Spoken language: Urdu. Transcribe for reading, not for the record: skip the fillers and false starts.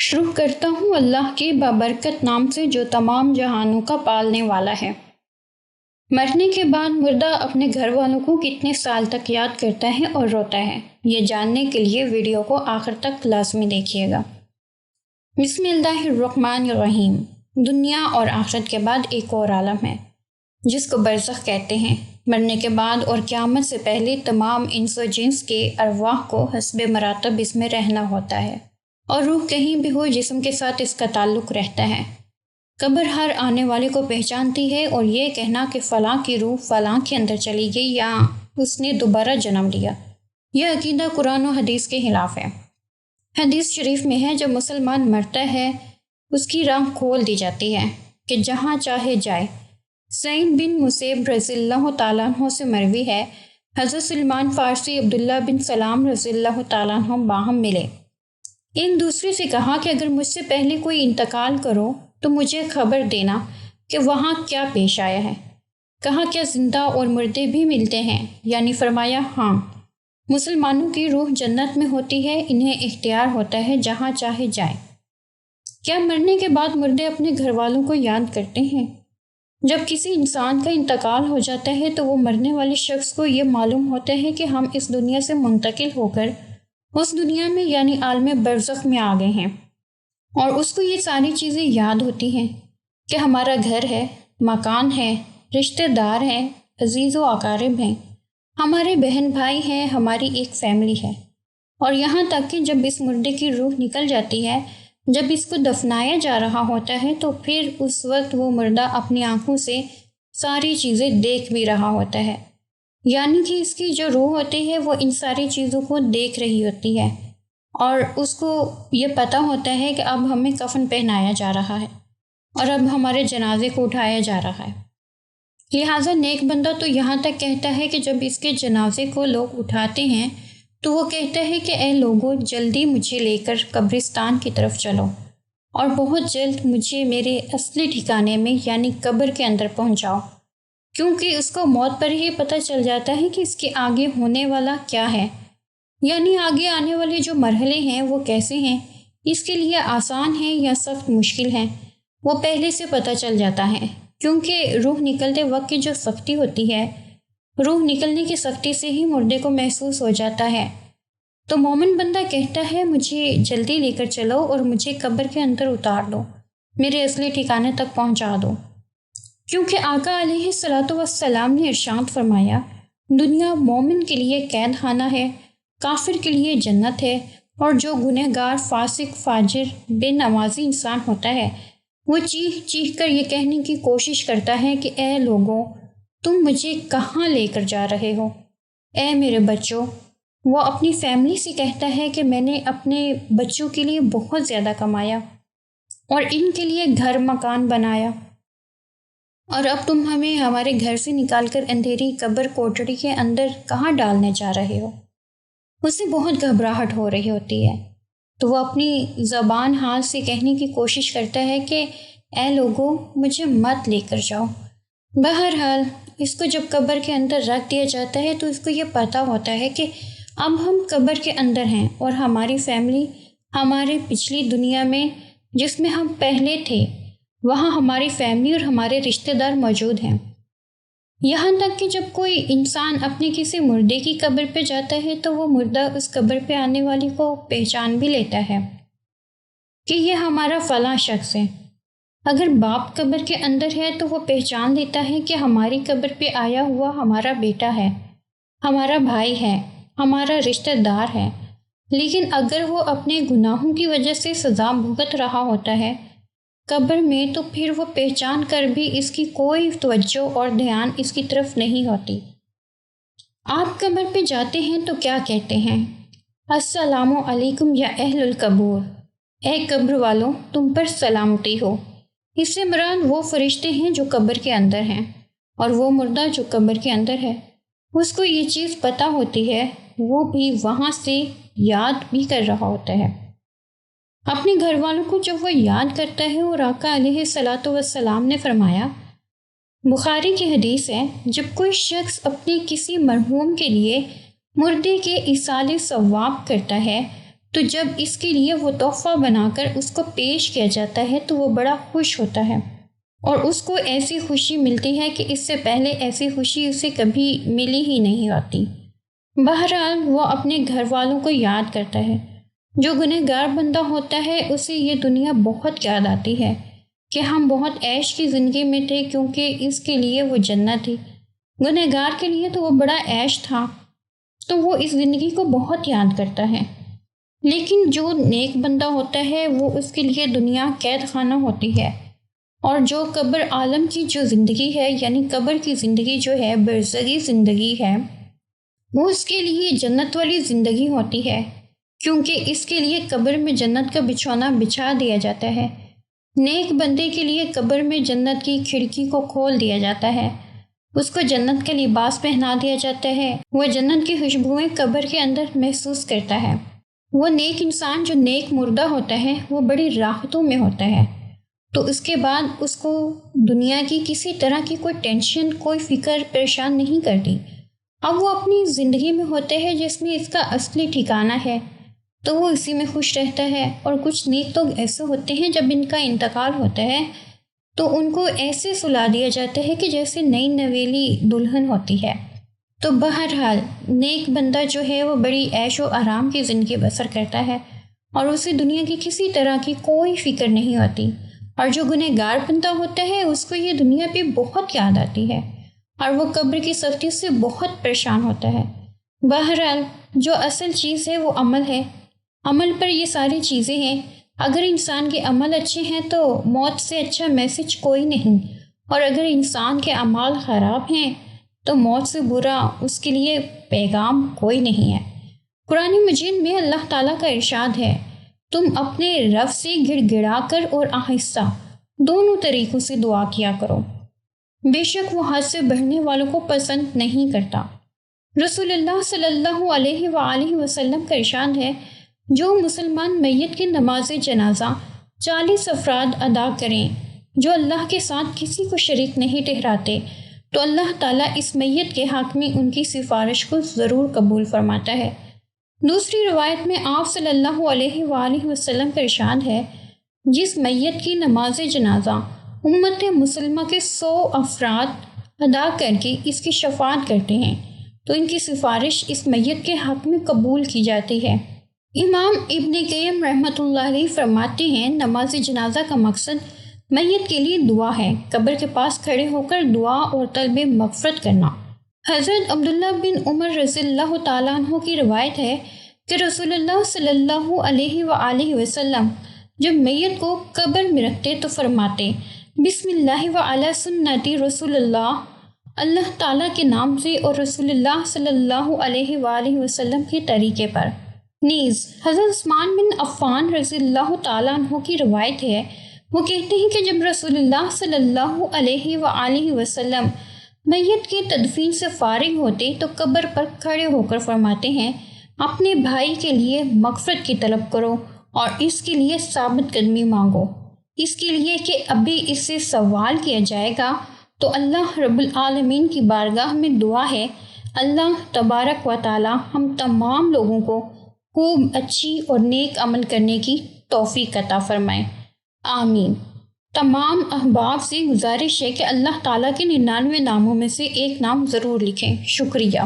شروع کرتا ہوں اللہ کے بابرکت نام سے جو تمام جہانوں کا پالنے والا ہے۔ مرنے کے بعد مردہ اپنے گھر والوں کو کتنے سال تک یاد کرتا ہے اور روتا ہے، یہ جاننے کے لیے ویڈیو کو آخر تک لازمی دیکھیے گا۔ بسم اللہ الرحمن الرحیم۔ دنیا اور آخرت کے بعد ایک اور عالم ہے جس کو برزخ کہتے ہیں۔ مرنے کے بعد اور قیامت سے پہلے تمام انس و جنس کے ارواح کو حسب مراتب اس میں رہنا ہوتا ہے، اور روح کہیں بھی ہو جسم کے ساتھ اس کا تعلق رہتا ہے۔ قبر ہر آنے والے کو پہچانتی ہے، اور یہ کہنا کہ فلاں کی روح فلاں کے اندر چلی گئی یا اس نے دوبارہ جنم لیا، یہ عقیدہ قرآن و حدیث کے خلاف ہے۔ حدیث شریف میں ہے جب مسلمان مرتا ہے اس کی راہ کھول دی جاتی ہے کہ جہاں چاہے جائے۔ سعید بن مسیب رضی اللہ تعالیٰ عنہ سے مروی ہے، حضرت سلمان فارسی عبداللہ بن سلام رضی اللہ تعالیٰ عنہ باہم ملے۔ ایک دوسرے سے کہا کہ اگر مجھ سے پہلے کوئی انتقال کرو تو مجھے خبر دینا کہ وہاں کیا پیش آیا ہے۔ کہا کیا زندہ اور مردے بھی ملتے ہیں؟ یعنی فرمایا ہاں، مسلمانوں کی روح جنت میں ہوتی ہے، انہیں اختیار ہوتا ہے جہاں چاہے جائے۔ کیا مرنے کے بعد مردے اپنے گھر والوں کو یاد کرتے ہیں؟ جب کسی انسان کا انتقال ہو جاتا ہے تو وہ مرنے والے شخص کو یہ معلوم ہوتا ہے کہ ہم اس دنیا سے منتقل ہو کر اس دنیا میں یعنی عالم برزخ میں آ گئے ہیں، اور اس کو یہ ساری چیزیں یاد ہوتی ہیں کہ ہمارا گھر ہے، مکان ہے، رشتہ دار ہیں، عزیز و اقارب ہیں، ہمارے بہن بھائی ہیں، ہماری ایک فیملی ہے۔ اور یہاں تک کہ جب اس مردے کی روح نکل جاتی ہے، جب اس کو دفنایا جا رہا ہوتا ہے تو پھر اس وقت وہ مردہ اپنی آنکھوں سے ساری چیزیں دیکھ بھی رہا ہوتا ہے، یعنی کہ اس کی جو روح ہوتی ہے وہ ان ساری چیزوں کو دیکھ رہی ہوتی ہے، اور اس کو یہ پتہ ہوتا ہے کہ اب ہمیں کفن پہنایا جا رہا ہے اور اب ہمارے جنازے کو اٹھایا جا رہا ہے۔ لہٰذا نیک بندہ تو یہاں تک کہتا ہے کہ جب اس کے جنازے کو لوگ اٹھاتے ہیں تو وہ کہتا ہے کہ اے لوگو، جلدی مجھے لے کر قبرستان کی طرف چلو اور بہت جلد مجھے میرے اصلی ٹھکانے میں یعنی قبر کے اندر پہنچاؤ، کیونکہ اس کو موت پر ہی پتہ چل جاتا ہے کہ اس کے آگے ہونے والا کیا ہے، یعنی آگے آنے والے جو مرحلے ہیں وہ کیسے ہیں، اس کے لیے آسان ہیں یا سخت مشکل ہیں، وہ پہلے سے پتہ چل جاتا ہے، کیونکہ روح نکلتے وقت کی جو سختی ہوتی ہے، روح نکلنے کی سختی سے ہی مردے کو محسوس ہو جاتا ہے۔ تو مومن بندہ کہتا ہے مجھے جلدی لے کر چلو اور مجھے قبر کے اندر اتار دو، میرے اصلی ٹھکانے تک پہنچا دو، کیونکہ آقا علیہ الصلوۃ والسلام نے ارشاد فرمایا دنیا مومن کے لیے قید خانہ ہے، کافر کے لیے جنت ہے، اور جو گنہگار، فاسق، فاجر، بے نمازی انسان ہوتا ہے وہ چیخ چیخ کر یہ کہنے کی کوشش کرتا ہے کہ اے لوگوں، تم مجھے کہاں لے کر جا رہے ہو؟ اے میرے بچوں، وہ اپنی فیملی سے کہتا ہے کہ میں نے اپنے بچوں کے لیے بہت زیادہ کمایا اور ان کے لیے گھر مکان بنایا، اور اب تم ہمیں ہمارے گھر سے نکال کر اندھیری قبر کوٹڑی کے اندر کہاں ڈالنے جا رہے ہو؟ اسے بہت گھبراہٹ ہو رہی ہوتی ہے، تو وہ اپنی زبان حال سے کہنے کی کوشش کرتا ہے کہ اے لوگوں، مجھے مت لے کر جاؤ۔ بہرحال اس کو جب قبر کے اندر رکھ دیا جاتا ہے تو اس کو یہ پتہ ہوتا ہے کہ اب ہم قبر کے اندر ہیں، اور ہماری فیملی ہمارے پچھلی دنیا میں جس میں ہم پہلے تھے وہاں ہماری فیملی اور ہمارے رشتہ دار موجود ہیں۔ یہاں تک کہ جب کوئی انسان اپنے کسی مردے کی قبر پہ جاتا ہے تو وہ مردہ اس قبر پہ آنے والی کو پہچان بھی لیتا ہے کہ یہ ہمارا فلاں شخص ہے۔ اگر باپ قبر کے اندر ہے تو وہ پہچان لیتا ہے کہ ہماری قبر پہ آیا ہوا ہمارا بیٹا ہے، ہمارا بھائی ہے، ہمارا رشتہ دار ہے۔ لیکن اگر وہ اپنے گناہوں کی وجہ سے سزا بھگت رہا ہوتا ہے قبر میں تو پھر وہ پہچان کر بھی اس کی کوئی توجہ اور دھیان اس کی طرف نہیں ہوتی۔ آپ قبر پہ جاتے ہیں تو کیا کہتے ہیں؟ السلام علیکم یا اہل القبور، اے قبر والوں، تم پر سلامتی ہو۔ اس سے مراد وہ فرشتے ہیں جو قبر کے اندر ہیں، اور وہ مردہ جو قبر کے اندر ہے اس کو یہ چیز پتہ ہوتی ہے، وہ بھی وہاں سے یاد بھی کر رہا ہوتا ہے اپنے گھر والوں کو جب وہ یاد کرتا ہے۔ اور آقا علیہ الصلوۃ والسلام نے فرمایا، بخاری کی حدیث ہے، جب کوئی شخص اپنے کسی مرحوم کے لیے مردے کے ایصال ثواب کرتا ہے تو جب اس کے لیے وہ تحفہ بنا کر اس کو پیش کیا جاتا ہے تو وہ بڑا خوش ہوتا ہے، اور اس کو ایسی خوشی ملتی ہے کہ اس سے پہلے ایسی خوشی اسے کبھی ملی ہی نہیں ہوتی۔ بہرحال وہ اپنے گھر والوں کو یاد کرتا ہے۔ جو گنہگار بندہ ہوتا ہے اسے یہ دنیا بہت یاد آتی ہے کہ ہم بہت عیش کی زندگی میں تھے، کیونکہ اس کے لیے وہ جنت تھی۔ گنہگار کے لیے تو وہ بڑا عیش تھا، تو وہ اس زندگی کو بہت یاد کرتا ہے۔ لیکن جو نیک بندہ ہوتا ہے وہ اس کے لیے دنیا قید خانہ ہوتی ہے، اور جو قبر عالم کی جو زندگی ہے، یعنی قبر کی زندگی جو ہے، برزخی زندگی ہے، وہ اس کے لیے جنت والی زندگی ہوتی ہے، کیونکہ اس کے لیے قبر میں جنت کا بچھونا بچھا دیا جاتا ہے۔ نیک بندے کے لیے قبر میں جنت کی کھڑکی کو کھول دیا جاتا ہے، اس کو جنت کا لباس پہنا دیا جاتا ہے، وہ جنت کی خوشبوئیں قبر کے اندر محسوس کرتا ہے۔ وہ نیک انسان جو نیک مردہ ہوتا ہے وہ بڑی راحتوں میں ہوتا ہے، تو اس کے بعد اس کو دنیا کی کسی طرح کی کوئی ٹینشن، کوئی فکر پریشان نہیں کرتی۔ اب وہ اپنی زندگی میں ہوتے ہیں جس میں اس کا اصلی ٹھکانہ ہے، تو وہ اسی میں خوش رہتا ہے۔ اور کچھ نیک لوگ ایسے ہوتے ہیں جب ان کا انتقال ہوتا ہے تو ان کو ایسے سلا دیا جاتا ہے کہ جیسے نئی نویلی دلہن ہوتی ہے۔ تو بہرحال نیک بندہ جو ہے وہ بڑی عیش و آرام کی زندگی بسر کرتا ہے، اور اسے دنیا کی کسی طرح کی کوئی فکر نہیں ہوتی۔ اور جو گنہگار بندہ ہوتا ہے اس کو یہ دنیا پہ بہت یاد آتی ہے، اور وہ قبر کی سختی سے بہت پریشان ہوتا ہے۔ بہرحال جو اصل چیز ہے وہ عمل ہے، عمل پر یہ ساری چیزیں ہیں۔ اگر انسان کے عمل اچھے ہیں تو موت سے اچھا میسج کوئی نہیں، اور اگر انسان کے اعمال خراب ہیں تو موت سے برا اس کے لیے پیغام کوئی نہیں ہے۔ قرآن مجید میں اللہ تعالیٰ کا ارشاد ہے، تم اپنے رب سے گڑ گڑا کر اور آہستہ دونوں طریقوں سے دعا کیا کرو، بے شک وہ حد سے بڑھنے والوں کو پسند نہیں کرتا۔ رسول اللہ صلی اللہ علیہ وآلہ وسلم کا ارشاد ہے، جو مسلمان میت کی نماز جنازہ 40 افراد ادا کریں جو اللہ کے ساتھ کسی کو شریک نہیں ٹھہراتے، تو اللہ تعالیٰ اس میت کے حق میں ان کی سفارش کو ضرور قبول فرماتا ہے۔ دوسری روایت میں آپ صلی اللہ علیہ وآلہ وسلم کا ارشاد ہے، جس میت کی نماز جنازہ امت مسلمہ کے 100 افراد ادا کر کے اس کی شفاعت کرتے ہیں تو ان کی سفارش اس میت کے حق میں قبول کی جاتی ہے۔ امام ابن قیم رحمۃ اللہ علیہ فرماتے ہیں، نماز جنازہ کا مقصد میت کے لیے دعا ہے، قبر کے پاس کھڑے ہو کر دعا اور طلب مغفرت کرنا۔ حضرت عبداللہ بن عمر رضی اللہ تعالیٰ عنہ کی روایت ہے کہ رسول اللہ صلی اللہ علیہ وآلہ وسلم جب میت کو قبر میں رکھتے تو فرماتے، بسم اللہ وعلی سنتی رسول اللہ، اللہ تعالیٰ کے نام سے اور رسول اللہ صلی اللہ علیہ وآلہ وسلم کے طریقے پر۔ نیز حضرت عثمان بن عفان رضی اللہ تعالیٰ عنہ کی روایت ہے، وہ کہتے ہیں کہ جب رسول اللہ صلی اللہ علیہ وآلہ وسلم میت کی تدفین سے فارغ ہوتے تو قبر پر کھڑے ہو کر فرماتے ہیں، اپنے بھائی کے لیے مغفرت کی طلب کرو اور اس کے لیے ثابت قدمی مانگو، اس کے لیے کہ ابھی اس سے سوال کیا جائے گا۔ تو اللہ رب العالمین کی بارگاہ میں دعا ہے، اللہ تبارک و تعالی ہم تمام لوگوں کو خوب اچھی اور نیک عمل کرنے کی توفیق عطا فرمائے، آمین۔ تمام احباب سے گزارش ہے کہ اللہ تعالیٰ کے 99 ناموں میں سے ایک نام ضرور لکھیں۔ شکریہ۔